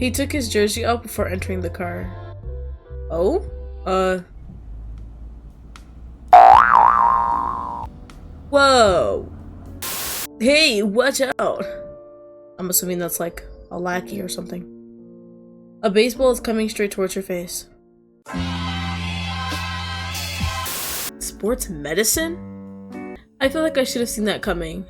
He took his jersey off before entering the car. Oh? Whoa! Hey, watch out! I'm assuming that's like a lackey or something. A baseball is coming straight towards your face. Sports medicine? I feel like I should have seen that coming.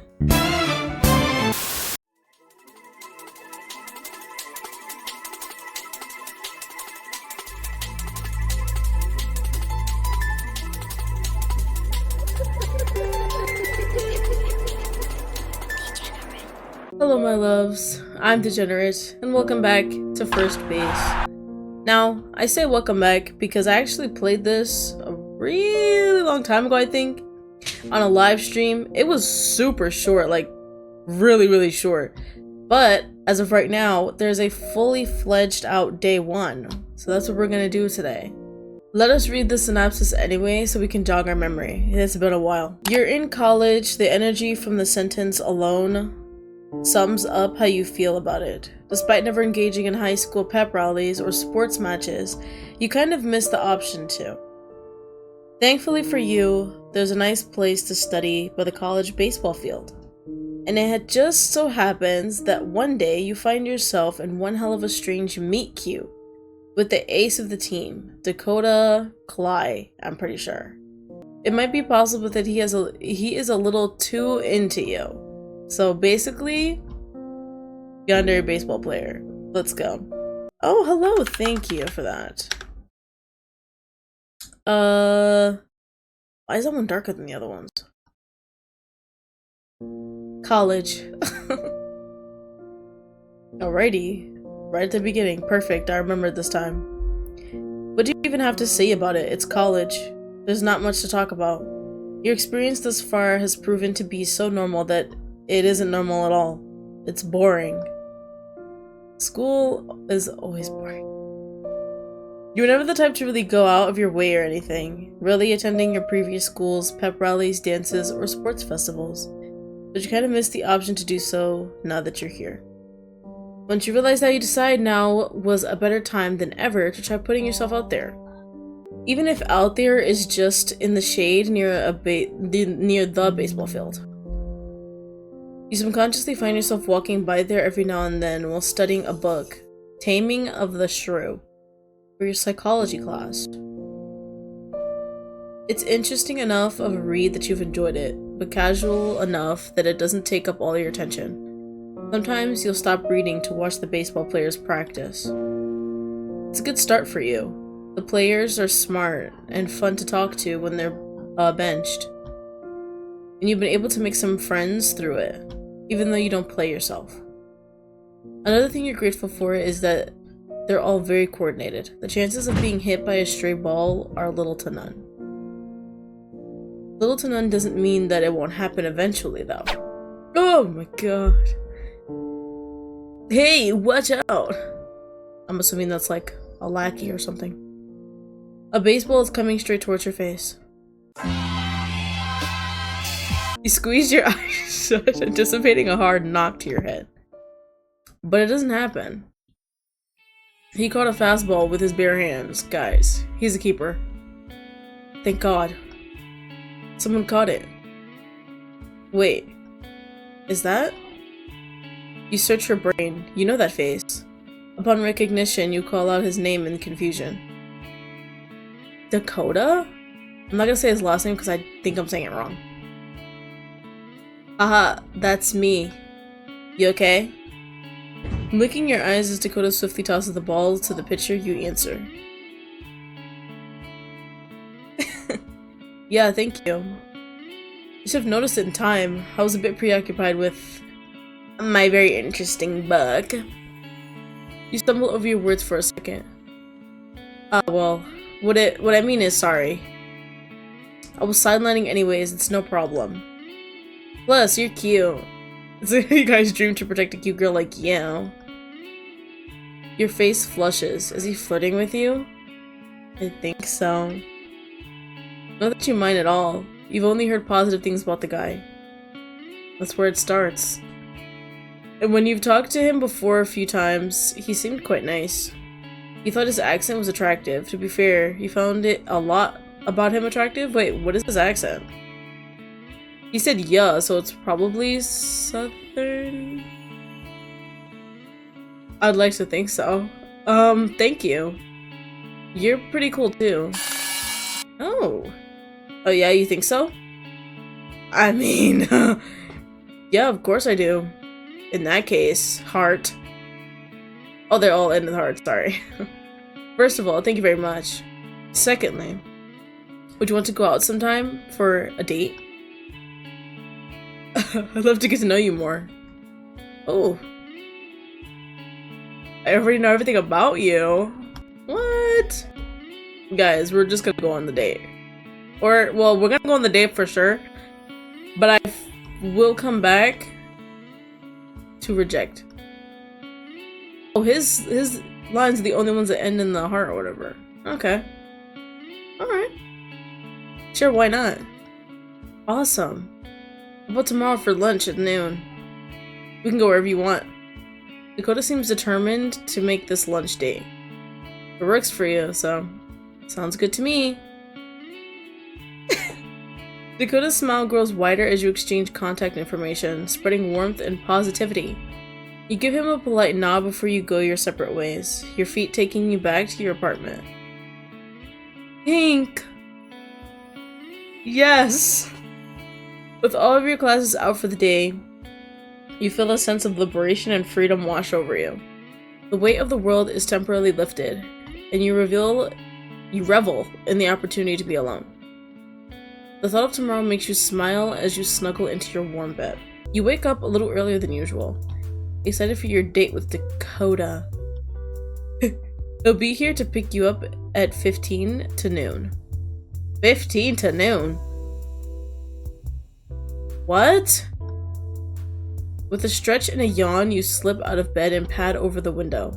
Hello my loves, I'm Degenerate, and welcome back to First Base. Now, I say welcome back because I actually played this a really long time ago, I think, on a live stream. It was super short, like really short. But as of right now, there's a fully fledged out day 1. So that's what we're gonna do today. Let us read the synopsis anyway so we can jog our memory. It's been a while. You're in college, the energy from the sentence alone sums up how you feel about it. Despite never engaging in high school pep rallies or sports matches, you kind of miss the option to. Thankfully for you, there's a nice place to study by the college baseball field. And it just so happens that one day you find yourself in one hell of a strange meet cute with the ace of the team, Dakota Cly, I'm pretty sure. It might be possible that he is a little too into you. So basically, yandere baseball player. Let's go. Oh, hello. Thank you for that. Why is that one darker than the other ones? College. Alrighty. Right at the beginning. Perfect. I remember this time. What do you even have to say about it? It's college. There's not much to talk about. Your experience thus far has proven to be so normal that it isn't normal at all. It's boring. School is always boring. You were never the type to really go out of your way or anything, really attending your previous school's pep rallies, dances, or sports festivals. But you kind of missed the option to do so now that you're here. Once you realize that, you decide now was a better time than ever to try putting yourself out there. Even if out there is just in the shade near the baseball field. You subconsciously find yourself walking by there every now and then while studying a book, Taming of the Shrew, for your psychology class. It's interesting enough of a read that you've enjoyed it, but casual enough that it doesn't take up all your attention. Sometimes you'll stop reading to watch the baseball players practice. It's a good start for you. The players are smart and fun to talk to when they're benched. And you've been able to make some friends through it, even though you don't play yourself. Another thing you're grateful for is that they're all very coordinated. The chances of being hit by a stray ball are little to none. Little to none doesn't mean that it won't happen eventually, though. Oh my god. Hey, watch out! I'm assuming that's like a lackey or something. A baseball is coming straight towards your face. You squeeze your eyes shut, anticipating a hard knock to your head. But it doesn't happen. He caught a fastball with his bare hands. Guys, he's a keeper. Thank God. Someone caught it. Wait. Is that? You search your brain. You know that face. Upon recognition, you call out his name in confusion. Dakota? I'm not gonna say his last name because I think I'm saying it wrong. Haha, that's me. You okay? Blinking your eyes as Dakota swiftly tosses the ball to the pitcher, you answer. Yeah, thank you. You should have noticed it in time. I was a bit preoccupied with my very interesting book. You stumble over your words for a second. Well, what I mean is sorry. I was sidelining anyways, it's no problem. Plus, you're cute. You guys dream to protect a cute girl like you. Your face flushes. Is he flirting with you? I think so. Not that you mind at all. You've only heard positive things about the guy. That's where it starts. And when you've talked to him before a few times, he seemed quite nice. You thought his accent was attractive. To be fair, you found it a lot about him attractive? Wait, what is his accent? He said yeah, so it's probably southern? I'd like to think so. Thank you. You're pretty cool too. Oh. Oh yeah, you think so? I mean, yeah, of course I do. In that case, heart. Oh, they're all in the heart, sorry. First of all, thank you very much. Secondly, would you want to go out sometime for a date? I'd love to get to know you more. Oh. I already know everything about you. What? Guys, we're just gonna go on the date. Or, well, we're gonna go on the date for sure. But I will come back to reject. Oh, his lines are the only ones that end in the heart or whatever. Okay. Alright. Sure, why not? Awesome. How about tomorrow for lunch at noon? We can go wherever you want. Dakota seems determined to make this lunch date. It works for you, so sounds good to me. Dakota's smile grows wider as you exchange contact information, spreading warmth and positivity. You give him a polite nod before you go your separate ways, your feet taking you back to your apartment. Pink! Yes! With all of your classes out for the day, you feel a sense of liberation and freedom wash over you. The weight of the world is temporarily lifted, and you revel in the opportunity to be alone. The thought of tomorrow makes you smile as you snuggle into your warm bed. You wake up a little earlier than usual, excited for your date with Dakota. He'll be here to pick you up at 15 to noon. 15 to noon? What? With a stretch and a yawn, you slip out of bed and pad over the window,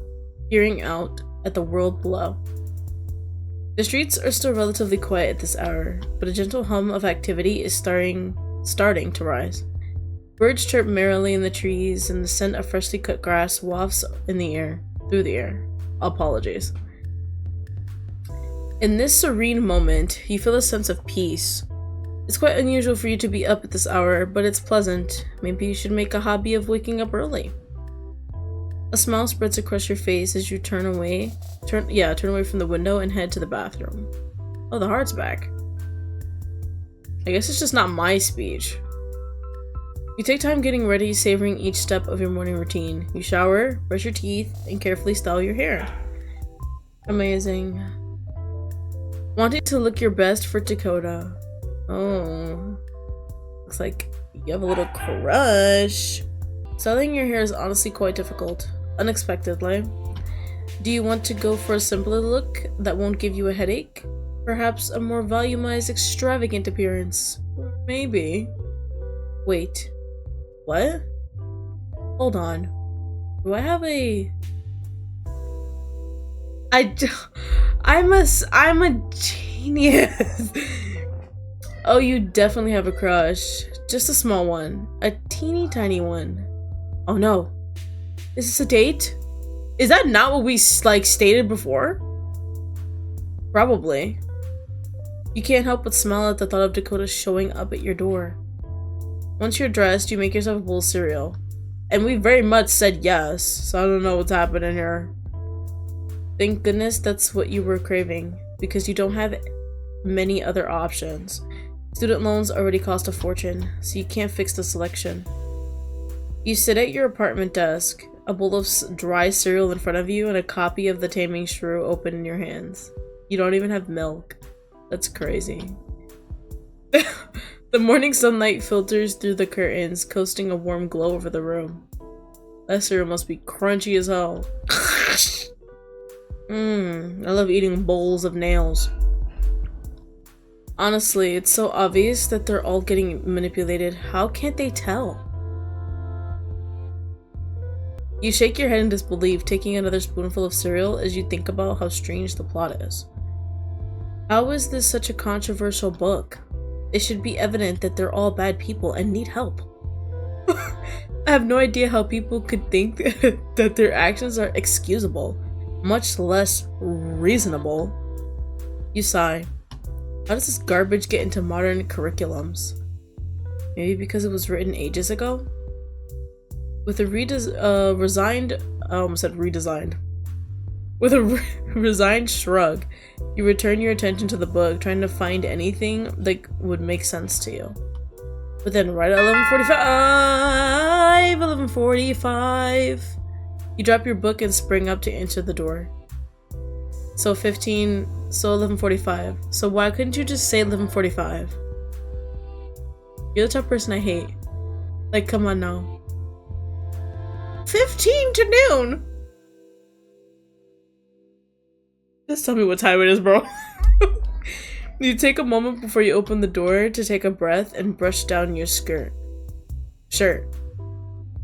peering out at the world below. The streets are still relatively quiet at this hour, but a gentle hum of activity is starting to rise. Birds chirp merrily in the trees, and the scent of freshly cut grass wafts through the air. Apologies. In this serene moment, you feel a sense of peace. It's quite unusual for you to be up at this hour, but it's pleasant. Maybe you should make a hobby of waking up early. A smile spreads across your face as you turn away from the window and head to the bathroom. Oh, the heart's back. I guess it's just not my speech. You take time getting ready, savoring each step of your morning routine. You shower, brush your teeth, and carefully style your hair. Amazing. Wanting to look your best for Dakota. Oh. Looks like you have a little crush. Styling your hair is honestly quite difficult. Unexpectedly. Do you want to go for a simpler look that won't give you a headache? Perhaps a more volumized, extravagant appearance? Maybe. Wait. What? Hold on. Do I have a... I'm a genius. Oh, you definitely have a crush. Just a small one. A teeny tiny one. Oh no. Is this a date? Is that not what we, stated before? Probably. You can't help but smile at the thought of Dakota showing up at your door. Once you're dressed, you make yourself a bowl of cereal. And we very much said yes, so I don't know what's happening here. Thank goodness that's what you were craving, because you don't have many other options. Student loans already cost a fortune, so you can't fix the selection. You sit at your apartment desk, a bowl of dry cereal in front of you, and a copy of The Taming Shrew open in your hands. You don't even have milk. That's crazy. The morning sunlight filters through the curtains, coasting a warm glow over the room. That cereal must be crunchy as hell. I love eating bowls of nails. Honestly, it's so obvious that they're all getting manipulated. How can't they tell? You shake your head in disbelief, taking another spoonful of cereal as you think about how strange the plot is. How is this such a controversial book? It should be evident that they're all bad people and need help. I have no idea how people could think that their actions are excusable, much less reasonable. You sigh. How does this garbage get into modern curriculums? Maybe because it was written ages ago? With a resigned, I almost said redesigned. With a resigned shrug, you return your attention to the book, trying to find anything that would make sense to you. But then right at 11:45, you drop your book and spring up to enter the door. So 11:45. So why couldn't you just say 11:45? You're the type of person I hate. Like, come on now. 15 to noon! Just tell me what time it is, bro. You take a moment before you open the door to take a breath and brush down your skirt.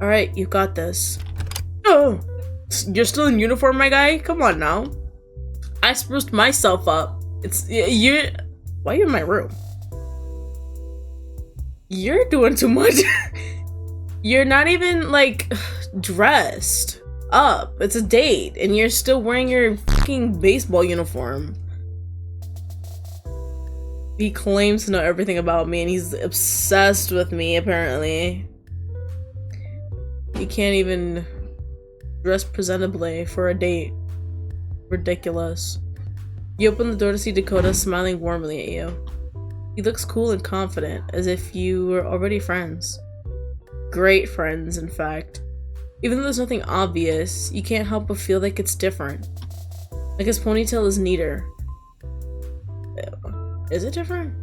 Alright, you got this. Oh! You're still in uniform, my guy? Come on now. I spruced myself up. Why are you in my room? You're doing too much. You're not even, like, dressed up. It's a date, and you're still wearing your fucking baseball uniform. He claims to know everything about me, and he's obsessed with me, apparently. He can't even dress presentably for a date. Ridiculous. You open the door to see Dakota smiling warmly at you. He looks cool and confident, as if you were already friends. Great friends, in fact. Even though there's nothing obvious, you can't help but feel like it's different. Like his ponytail is neater. Is it different?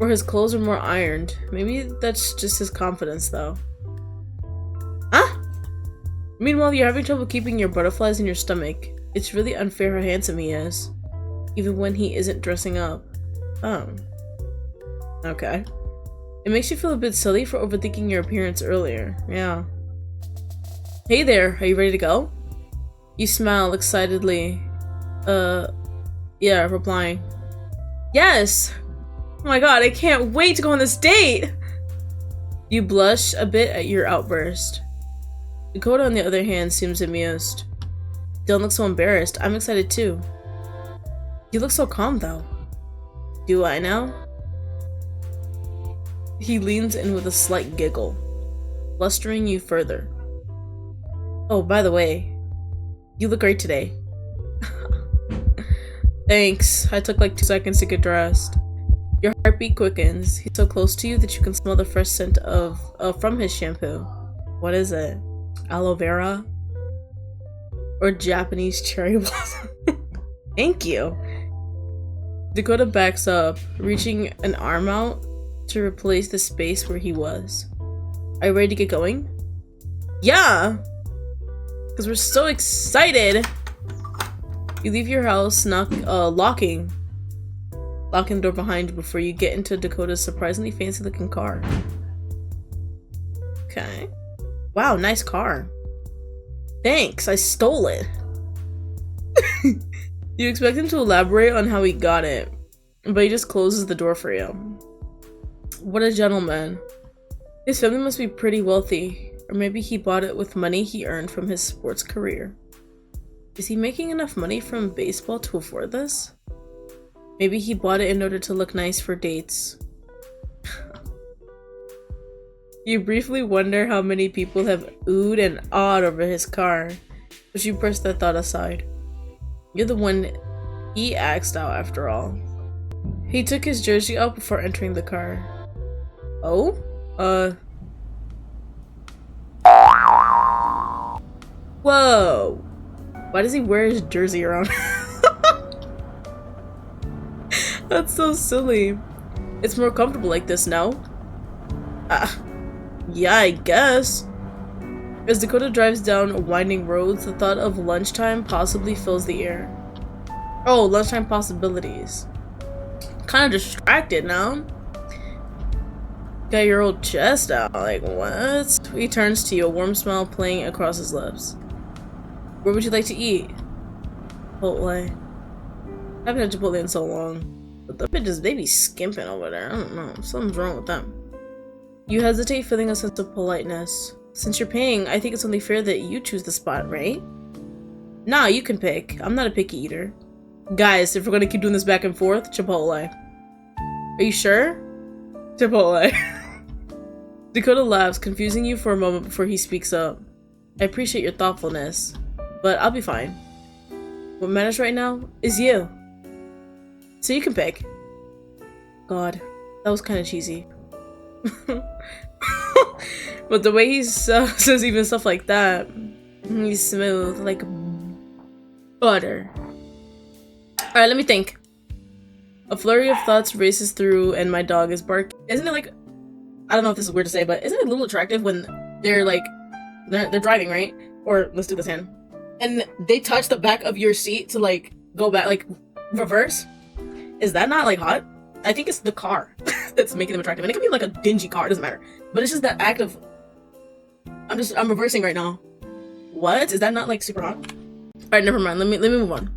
Or his clothes are more ironed. Maybe that's just his confidence, though. Huh? Meanwhile, you're having trouble keeping your butterflies in your stomach. It's really unfair how handsome he is, even when he isn't dressing up. Oh. Okay. It makes you feel a bit silly for overthinking your appearance earlier. Yeah. Hey there, are you ready to go? You smile excitedly. Yeah, replying. Yes! Oh my god, I can't wait to go on this date! You blush a bit at your outburst. Dakota, on the other hand, seems amused. Don't look so embarrassed. I'm excited too. You look so calm, though. Do I now? He leans in with a slight giggle, blustering you further. Oh, by the way, you look great today. Thanks. I took like 2 seconds to get dressed. Your heartbeat quickens. He's so close to you that you can smell the fresh scent from his shampoo. What is it? Aloe vera? Or Japanese cherry blossom? Thank you. Dakota backs up, reaching an arm out to replace the space where he was. Are you ready to get going? Yeah! Because we're so excited! You leave your house, locking the door behind you before you get into Dakota's surprisingly fancy-looking car. Okay. Wow, nice car. Thanks, I stole it. You expect him to elaborate on how he got it, but he just closes the door for you. What a gentleman. His family must be pretty wealthy, or maybe he bought it with money he earned from his sports career. Is he making enough money from baseball to afford this? Maybe he bought it in order to look nice for dates. You briefly wonder how many people have oohed and awed over his car, but you brush that thought aside. You're the one he asked out after all. He took his jersey off before entering the car. Oh? Whoa! Why does he wear his jersey around? That's so silly. It's more comfortable like this, no? Yeah, I guess. As Dakota drives down winding roads, the thought of lunchtime possibly fills the air. Oh, lunchtime possibilities. Kind of distracted now. Got your old chest out, like what? He turns to you, a warm smile playing across his lips. Where would you like to eat? Chipotle. I haven't had Chipotle in so long. But the bitches, they be skimping over there. I don't know. Something's wrong with them. You hesitate, feeling a sense of politeness. Since you're paying, I think it's only fair that you choose the spot, right? Nah, you can pick. I'm not a picky eater. Guys, if we're gonna keep doing this back and forth, Chipotle. Are you sure? Chipotle. Dakota laughs, confusing you for a moment before he speaks up. I appreciate your thoughtfulness, but I'll be fine. What matters right now is you. So you can pick. God, that was kind of cheesy. But the way he says even stuff like that, he's smooth like butter. Alright, let me think. A flurry of thoughts races through and my dog is barking. Isn't it like, I don't know if this is weird to say, but isn't it a little attractive when they're like, they're driving, right? Or let's do this hand. And they touch the back of your seat to like go back, like reverse? Is that not like hot? I think it's the car that's making them attractive. And it could be like a dingy car, it doesn't matter. But it's just that act of, I'm reversing right now. What? Is that not like super hot? Alright, never mind. Let me move on.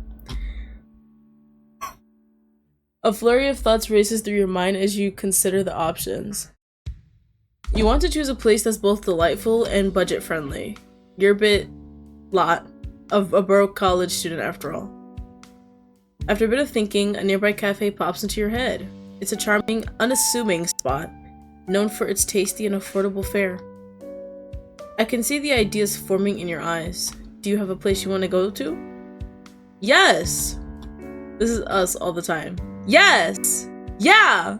A flurry of thoughts races through your mind as you consider the options. You want to choose a place that's both delightful and budget friendly. You're a bit of a broke college student after all. After a bit of thinking, a nearby cafe pops into your head. It's a charming, unassuming spot, known for its tasty and affordable fare. I can see the ideas forming in your eyes. Do you have a place you want to go to? Yes! This is us all the time. Yes! Yeah!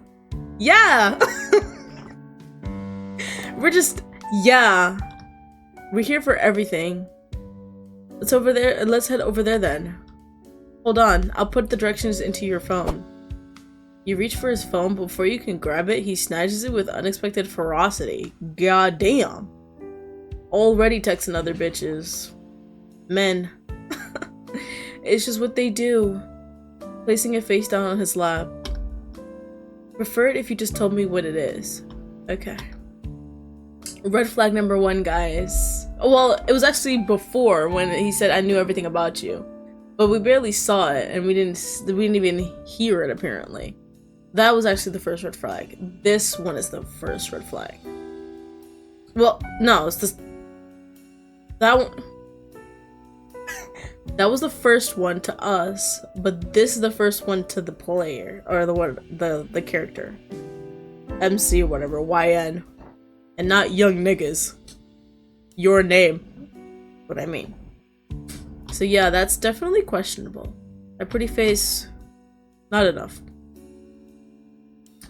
Yeah! We're just, yeah. We're here for everything. Let's head over there then. Hold on, I'll put the directions into your phone. You reach for his phone, but before you can grab it, he snatches it with unexpected ferocity. God damn. Already texting other bitches. Men. It's just what they do. Placing it face down on his lap. Prefer it if you just told me what it is. Okay. Red flag number 1, guys. Well, it was actually before when he said, I knew everything about you. But we barely saw it, and we didn't even hear it, apparently. That was actually the first red flag. This one is the first red flag. Well, no, it's just... That one... That was the first one to us, but this is the first one to the player, or the character. MC or whatever, YN. And not young niggas. Your name. What I mean. So yeah, that's definitely questionable. A pretty face, not enough.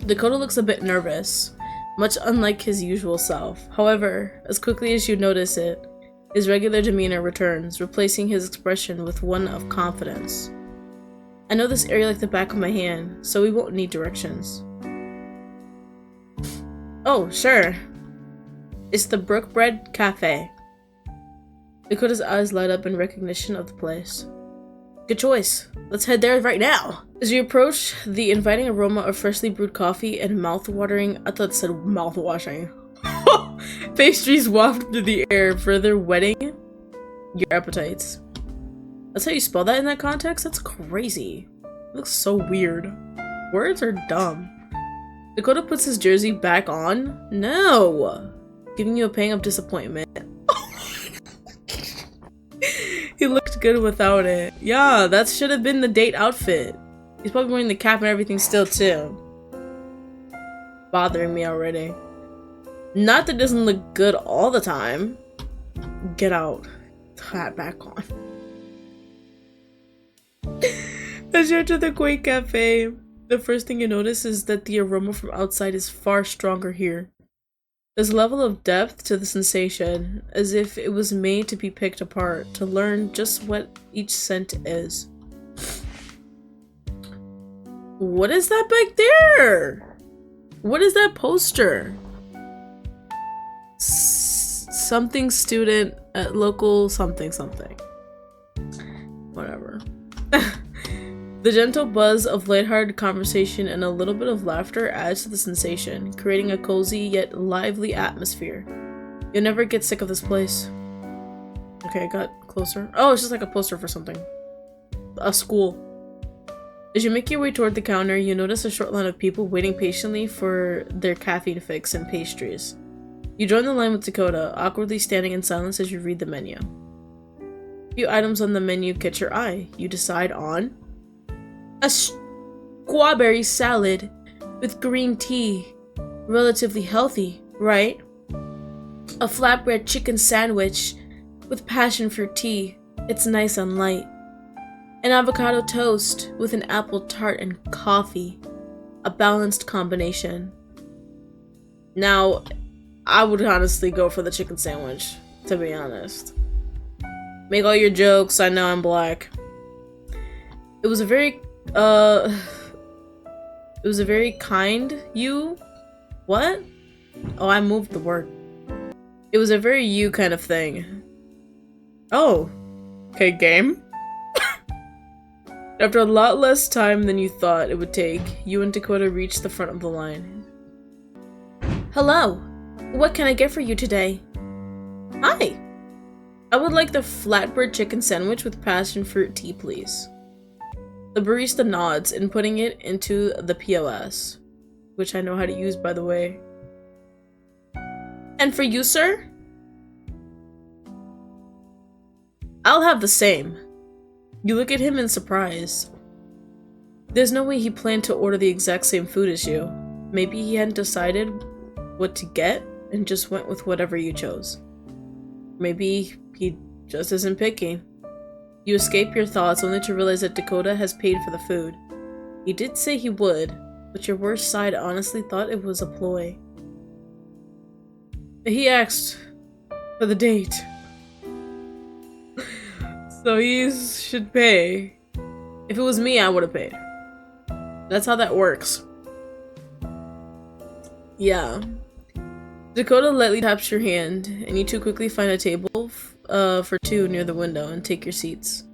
Dakota looks a bit nervous, much unlike his usual self. However, as quickly as you notice it, his regular demeanor returns, replacing his expression with one of confidence. I know this area like the back of my hand, so we won't need directions. Oh, sure. It's the Brookbread Cafe. Dakota's eyes light up in recognition of the place. Good choice. Let's head there right now. As you approach, the inviting aroma of freshly brewed coffee and mouth-watering, I thought it said mouth-washing, pastries waft through the air, further whetting your appetites. That's how you spell that in that context? That's crazy. It looks so weird. Words are dumb. Dakota puts his jersey back on. No! Giving you a pang of disappointment. He looked good without it. Yeah, that should have been the date outfit. He's probably wearing the cap and everything still too. Bothering me already. Not that it doesn't look good all the time. Get out. Hat back on. As you enter the quaint cafe, the first thing you notice is that the aroma from outside is far stronger here. There's a level of depth to the sensation, as if it was made to be picked apart, to learn just what each scent is. What is that back there? What is that poster? Something student at local something something. Whatever. The gentle buzz of lighthearted conversation and a little bit of laughter adds to the sensation, creating a cozy yet lively atmosphere. You'll never get sick of this place. Okay, I got closer. Oh, it's just like a poster for something. A school. As you make your way toward the counter, you notice a short line of people waiting patiently for their caffeine fix and pastries. You join the line with Dakota, awkwardly standing in silence as you read the menu. A few items on the menu catch your eye. You decide on a strawberry salad with green tea. Relatively healthy, right? A flatbread chicken sandwich with passion fruit tea. It's nice and light. An avocado toast with an apple tart and coffee. A balanced combination. Now, I would honestly go for the chicken sandwich, to be honest. Make all your jokes, I know I'm black. It was a very kind you. What? Oh, I moved the word. It was a very you kind of thing. Oh. Okay, game. After a lot less time than you thought it would take, you and Dakota reached the front of the line. Hello. What can I get for you today? Hi. I would like the flatbread chicken sandwich with passion fruit tea, please. The barista nods, inputting it into the POS, which I know how to use, by the way. And for you, sir? I'll have the same. You look at him in surprise. There's no way he planned to order the exact same food as you. Maybe he hadn't decided what to get and just went with whatever you chose. Maybe he just isn't picky. You escape your thoughts only to realize that Dakota has paid for the food. He did say he would, but your worst side honestly thought it was a ploy. He asked for the date. So he should pay. If it was me, I would have paid. That's how that works. Yeah. Dakota lightly taps your hand, and you two quickly find a table for two near the window and take your seats.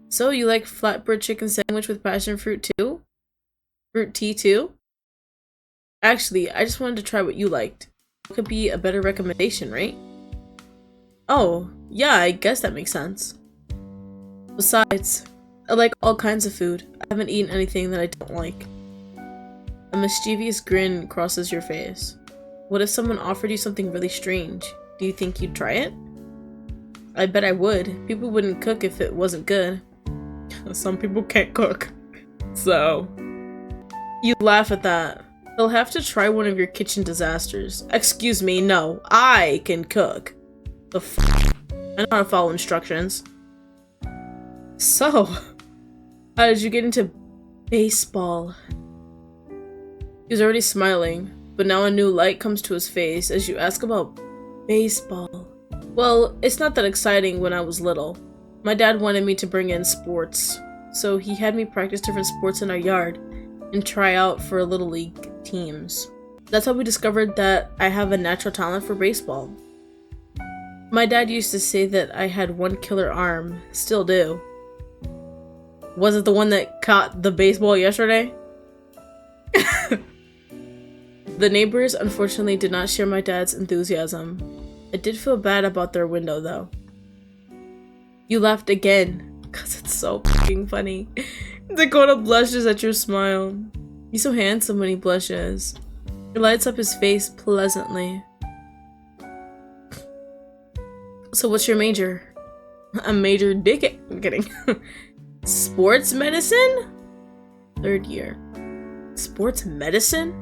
So, you like flatbread chicken sandwich with passion fruit too? Fruit tea too? Actually, I just wanted to try what you liked. It could be a better recommendation, right? Oh, yeah, I guess that makes sense. Besides, I like all kinds of food. I haven't eaten anything that I don't like. A mischievous grin crosses your face. What if someone offered you something really strange? Do you think you'd try it? I bet I would. People wouldn't cook if it wasn't good. Some people can't cook. So, you laugh at that. They'll have to try one of your kitchen disasters. Excuse me, no. I can cook. The f***? I know how to follow instructions. So, how did you get into baseball? He was already smiling, but now a new light comes to his face as you ask about baseball. Well, it's not that exciting when I was little. My dad wanted me to bring in sports, so he had me practice different sports in our yard and try out for little league teams. That's how we discovered that I have a natural talent for baseball. My dad used to say that I had one killer arm, still do. Was it the one that caught the baseball yesterday? The neighbors unfortunately did not share my dad's enthusiasm. I did feel bad about their window though. You laughed again, cause it's so fucking funny. Dakota blushes at your smile. He's so handsome when he blushes. It lights up his face pleasantly. So what's your major? A major dick. I'm kidding. Sports medicine? Third year. Sports medicine?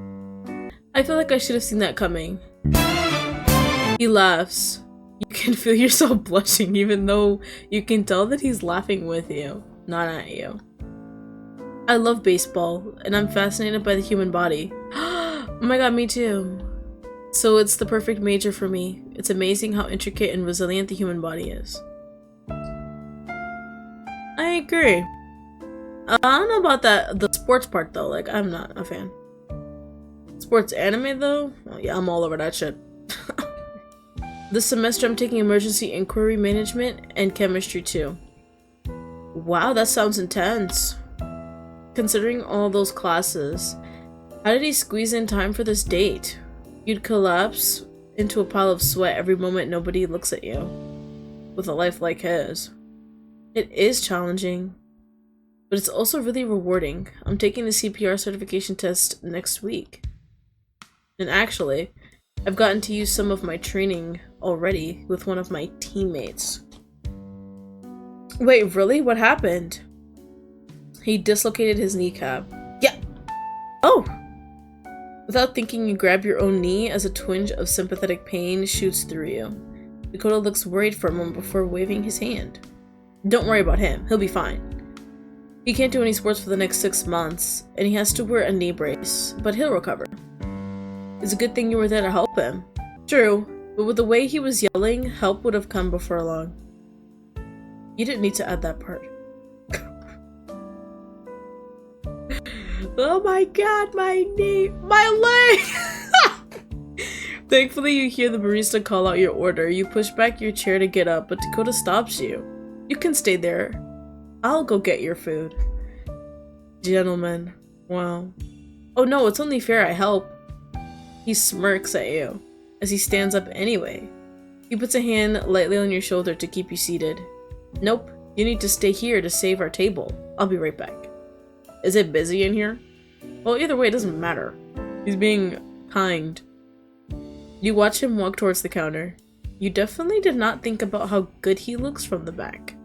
I feel like I should have seen that coming. He laughs. You can feel yourself blushing even though you can tell that he's laughing with you, not at you. I love baseball, and I'm fascinated by the human body. Oh my god, me too. So it's the perfect major for me. It's amazing how intricate and resilient the human body is. I agree. I don't know about the sports part though, like I'm not a fan. Sports anime though? Oh yeah, I'm all over that shit. This semester I'm taking emergency inquiry management and chemistry too. Wow, that sounds intense. Considering all those classes, how did he squeeze in time for this date? You'd collapse into a pile of sweat every moment nobody looks at you. With a life like his. It is challenging. but it's also really rewarding. I'm taking the CPR certification test next week. And actually, I've gotten to use some of my training already with one of my teammates. Wait, really? What happened? He dislocated his kneecap. Yeah! Oh! Without thinking, you grab your own knee as a twinge of sympathetic pain shoots through you. Dakota looks worried for a moment before waving his hand. Don't worry about him. He'll be fine. He can't do any sports for the next 6 months, and he has to wear a knee brace, but he'll recover. It's a good thing you were there to help him. True, but with the way he was yelling, help would have come before long. You didn't need to add that part. Oh my god, my knee, my leg! Thankfully, you hear the barista call out your order. You push back your chair to get up, but Dakota stops you. You can stay there. I'll go get your food. Gentlemen. Wow. Oh no, it's only fair I help. He smirks at you as he stands up anyway. He puts a hand lightly on your shoulder to keep you seated. Nope, you need to stay here to save our table. I'll be right back. Is it busy in here? Well, either way, it doesn't matter. He's being kind. You watch him walk towards the counter. You definitely did not think about how good he looks from the back.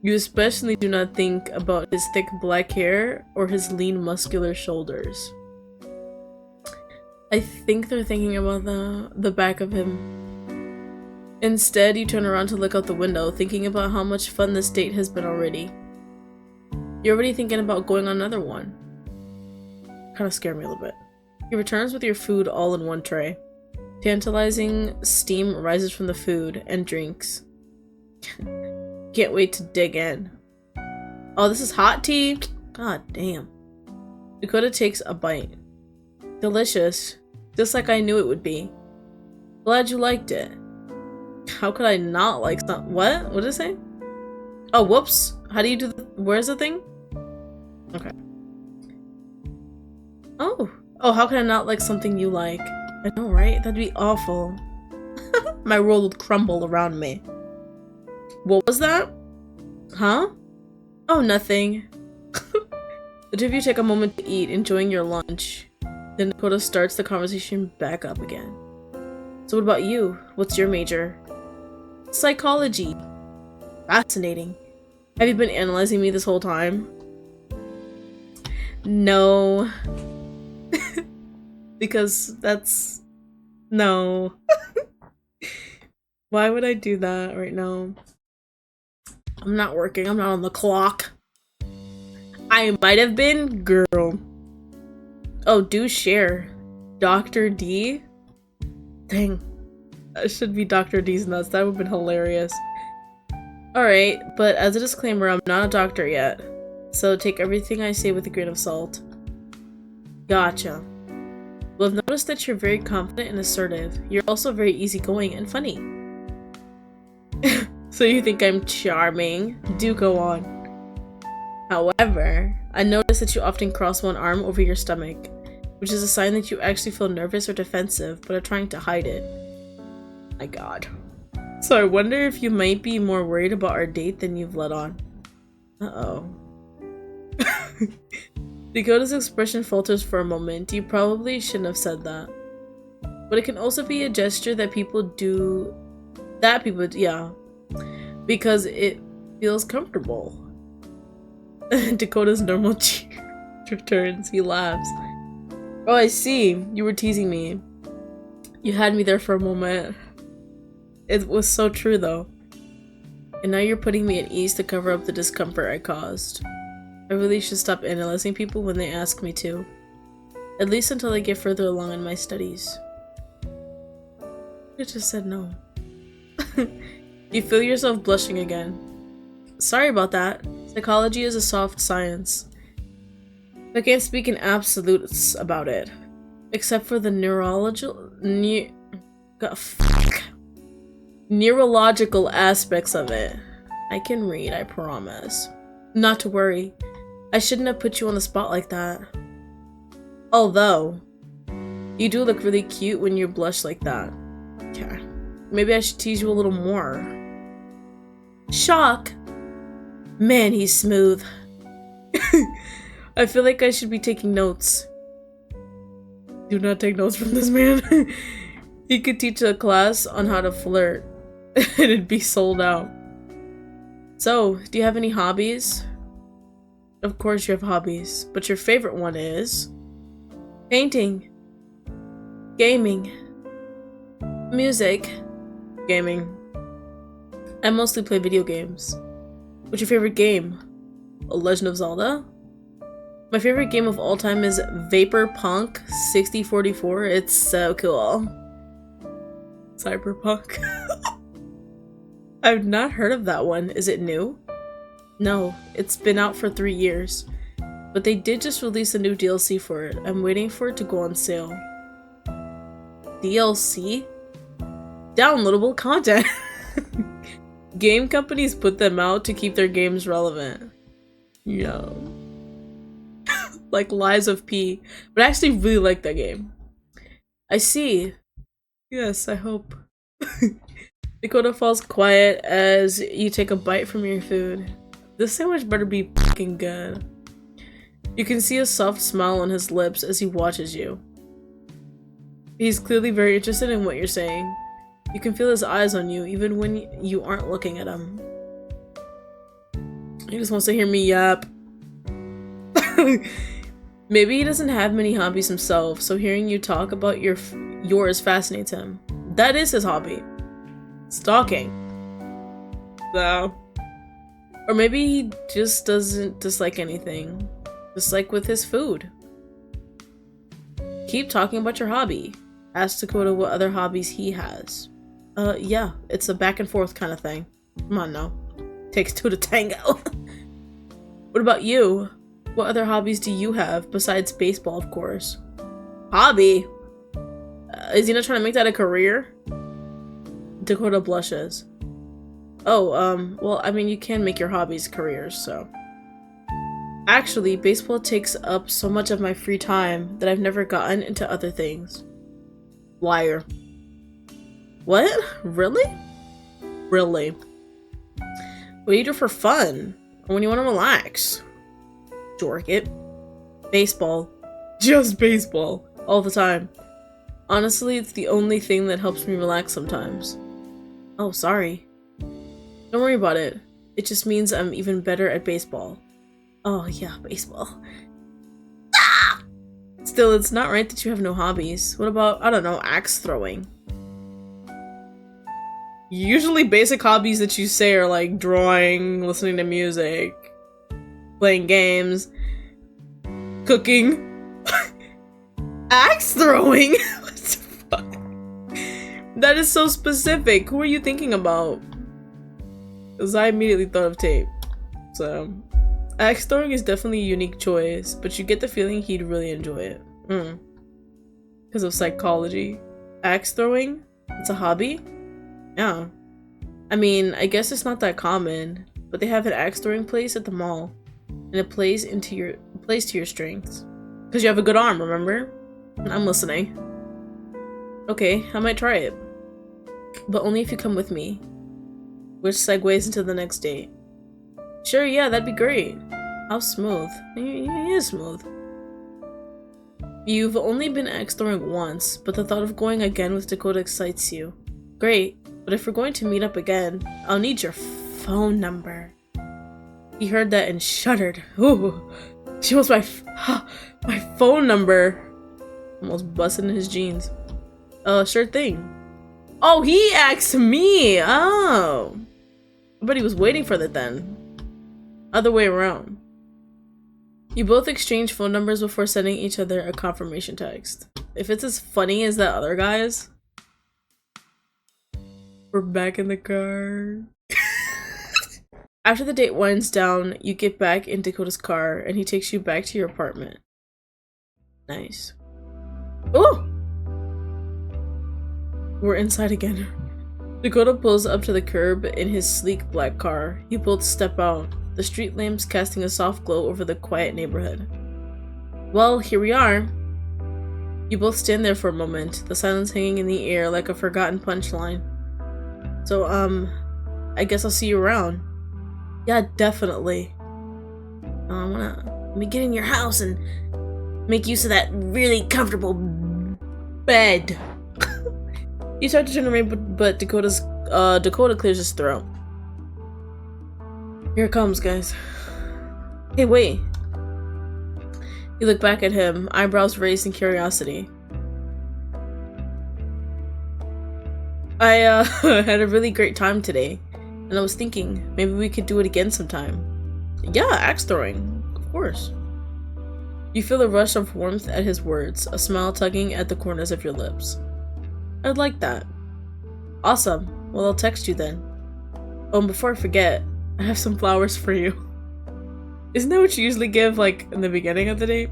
You especially do not think about his thick black hair or his lean muscular shoulders. I think they're thinking about the back of him. Instead, you turn around to look out the window, thinking about how much fun this date has been already. You're already thinking about going on another one. Kind of scared me a little bit. He returns with your food all in one tray. Tantalizing steam rises from the food and drinks. Can't wait to dig in. Oh, this is hot tea? God damn. Dakota takes a bite. Delicious. Just like I knew it would be. Glad you liked it. How could I not like some- What? What did it say? Oh, whoops. How do you do the- Where's the thing? Okay. Oh. Oh, how could I not like something you like? I know, right? That'd be awful. My world would crumble around me. What was that? Huh? Oh, nothing. The two of you take a moment to eat, enjoying your lunch. Then Dakota starts the conversation back up again. So what about you? What's your major? Psychology. Fascinating. Have you been analyzing me this whole time? No. Because that's... No. Why would I do that right now? I'm not working. I'm not on the clock. I might have been. Girl. Oh, do share. Dr. D? Dang. That should be Dr. D's nuts. That would have been hilarious. Alright, but as a disclaimer, I'm not a doctor yet. So take everything I say with a grain of salt. Gotcha. Well, I've noticed that you're very confident and assertive. You're also very easygoing and funny. So you think I'm charming? Do go on. However, I noticed that you often cross one arm over your stomach, which is a sign that you actually feel nervous or defensive, but are trying to hide it. My god. So I wonder if you might be more worried about our date than you've let on. Uh-oh. Dakota's expression falters for a moment. You probably shouldn't have said that. But it can also be a gesture that people do... yeah. Because it feels comfortable. Dakota's normal cheer returns. He laughs. Oh, I see. You were teasing me. You had me there for a moment. It was so true, though. And now you're putting me at ease to cover up the discomfort I caused. I really should stop analyzing people when they ask me to. At least until I get further along in my studies. I just said no. You feel yourself blushing again. Sorry about that. Psychology is a soft science. I can't speak in absolutes about it. Except for the neurological aspects of it. I can read, I promise. Not to worry. I shouldn't have put you on the spot like that. Although, you do look really cute when you blush like that. Okay. Maybe I should tease you a little more. Shock! Man, he's smooth. I feel like I should be taking notes. Do not take notes from this man. He could teach a class on how to flirt. It'd be sold out. So, do you have any hobbies? Of course you have hobbies, but your favorite one is painting, gaming, music, gaming. I mostly play video games. What's your favorite game? A Legend of Zelda? My favorite game of all time is Vaporpunk 6044. It's so cool. Cyberpunk. I've not heard of that one. Is it new? No, it's been out for 3 years. But they did just release a new DLC for it. I'm waiting for it to go on sale. DLC? Downloadable content. Game companies put them out to keep their games relevant. Yo. Like Lies of P. But I actually really like that game. I see. Yes, I hope. Dakota falls quiet as you take a bite from your food. This sandwich better be fucking good. You can see a soft smile on his lips as he watches you. He's clearly very interested in what you're saying. You can feel his eyes on you even when you aren't looking at him. He just wants to hear me yap. Maybe he doesn't have many hobbies himself, so hearing you talk about yours fascinates him. That is his hobby. Stalking. So. Or maybe he just doesn't dislike anything. Just like with his food. Keep talking about your hobby. Ask Dakota what other hobbies he has. Yeah, it's a back and forth kind of thing. Come on now. Takes two to tango. What about you? What other hobbies do you have besides baseball, of course? Hobby? Is he not trying to make that a career? Dakota blushes. Oh, well, I mean, you can make your hobbies careers, so. Actually, baseball takes up so much of my free time that I've never gotten into other things. Liar. What? Really? Really? What do you do for fun? Or when you want to relax? Jork it. Baseball. Just baseball. All the time. Honestly, it's the only thing that helps me relax sometimes. Oh, sorry. Don't worry about it. It just means I'm even better at baseball. Oh, yeah, baseball. Ah! Still, it's not right that you have no hobbies. What about, I don't know, axe throwing? Usually basic hobbies that you say are like drawing, listening to music, playing games, cooking, axe throwing? What the fuck? That is so specific. Who are you thinking about? Because I immediately thought of tape. So, axe throwing is definitely a unique choice, but you get the feeling he'd really enjoy it. Because of psychology. Axe throwing? It's a hobby? Yeah. I mean, I guess it's not that common, but they have an axe throwing place at the mall, and it plays to your strengths. Because you have a good arm, remember? I'm listening. Okay, I might try it. But only if you come with me. Which segues into the next date. Sure, yeah, that'd be great. How smooth. He is smooth. You've only been axe throwing once, but the thought of going again with Dakota excites you. Great, but if we're going to meet up again, I'll need your phone number. He heard that and shuddered. Ooh, she wants my phone number. Almost busted in his jeans. Sure thing. Oh, he asked me! Oh. But he was waiting for that then. Other way around. You both exchange phone numbers before sending each other a confirmation text. If it's as funny as that other guy's. We're back in the car. After the date winds down, you get back in Dakota's car and he takes you back to your apartment. Nice. Ooh! We're inside again. Dakota pulls up to the curb in his sleek black car. You both step out, the street lamps casting a soft glow over the quiet neighborhood. Well, here we are. You both stand there for a moment, the silence hanging in the air like a forgotten punchline. So, I guess I'll see you around. Yeah, definitely. Let me get in your house and make use of that really comfortable bed. You start to turn around, but Dakota clears his throat. Here it comes, guys. Hey, wait. You look back at him, eyebrows raised in curiosity. I had a really great time today, and I was thinking maybe we could do it again sometime. Yeah, axe throwing, of course. You feel a rush of warmth at his words, a smile tugging at the corners of your lips. I'd like that. Awesome. Well, I'll text you then. Oh, and before I forget, I have some flowers for you. Isn't that what you usually give, like, in the beginning of the date?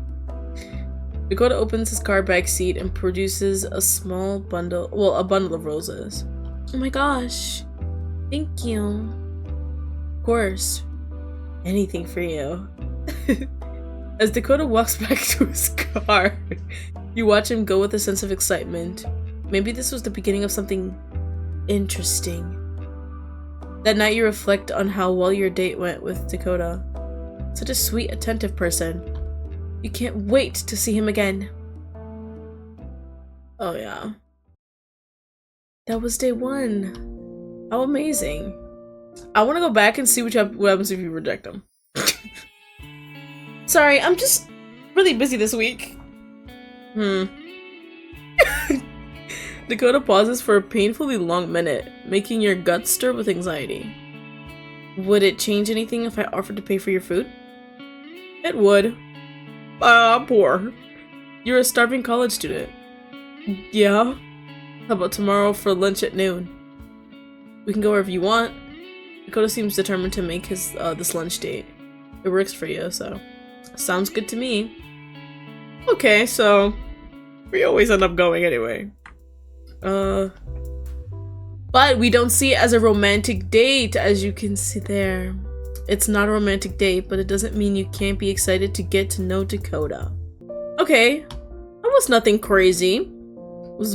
Dakota opens his car back seat and produces a small bundle, a bundle of roses. Oh my gosh. Thank you. Of course. Anything for you. As Dakota walks back to his car, you watch him go with a sense of excitement. Maybe this was the beginning of something interesting. That night you reflect on how well your date went with Dakota. Such a sweet, attentive person. You can't wait to see him again. Oh yeah. That was day 1. How amazing. I want to go back and see what happens if you reject him. Sorry, I'm just really busy this week. Dakota pauses for a painfully long minute, making your guts stir with anxiety. Would it change anything if I offered to pay for your food? It would. Poor. You're a starving college student. Yeah? How about tomorrow for lunch at noon? We can go wherever you want. Dakota seems determined to make his this lunch date. It works for you, so sounds good to me. Okay, so we always end up going anyway. But we don't see it as a romantic date, as you can see there. It's not a romantic date, but it doesn't mean you can't be excited to get to know Dakota. Okay, that was nothing crazy. It was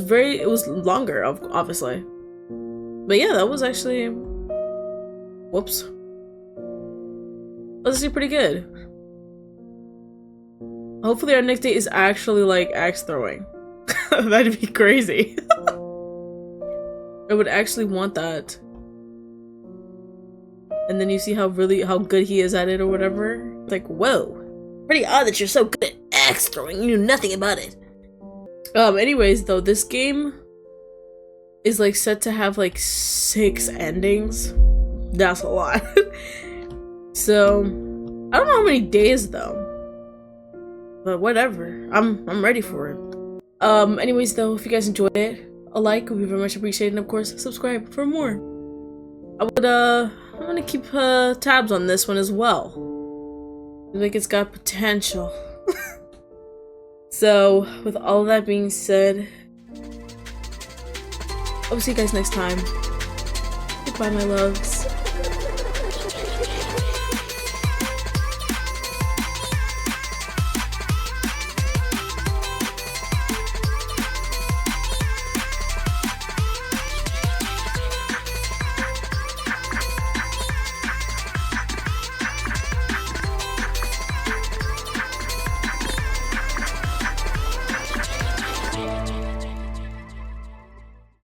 longer, obviously. But yeah, that was actually, whoops. That was actually pretty good. Hopefully our next date is actually like axe throwing. That'd be crazy. I would actually want that. And then you see how good he is at it or whatever. It's like, whoa. Pretty odd that you're so good at axe throwing. You knew nothing about it. Anyways, though, this game is like set to have like 6 endings. That's a lot. So I don't know how many days though. But whatever. I'm ready for it. Anyways though, if you guys enjoyed it, a like would be very much appreciated, and of course, subscribe for more. I'm gonna keep tabs on this one as well. I think it's got potential. So, with all that being said, I'll see you guys next time. Goodbye, my loves.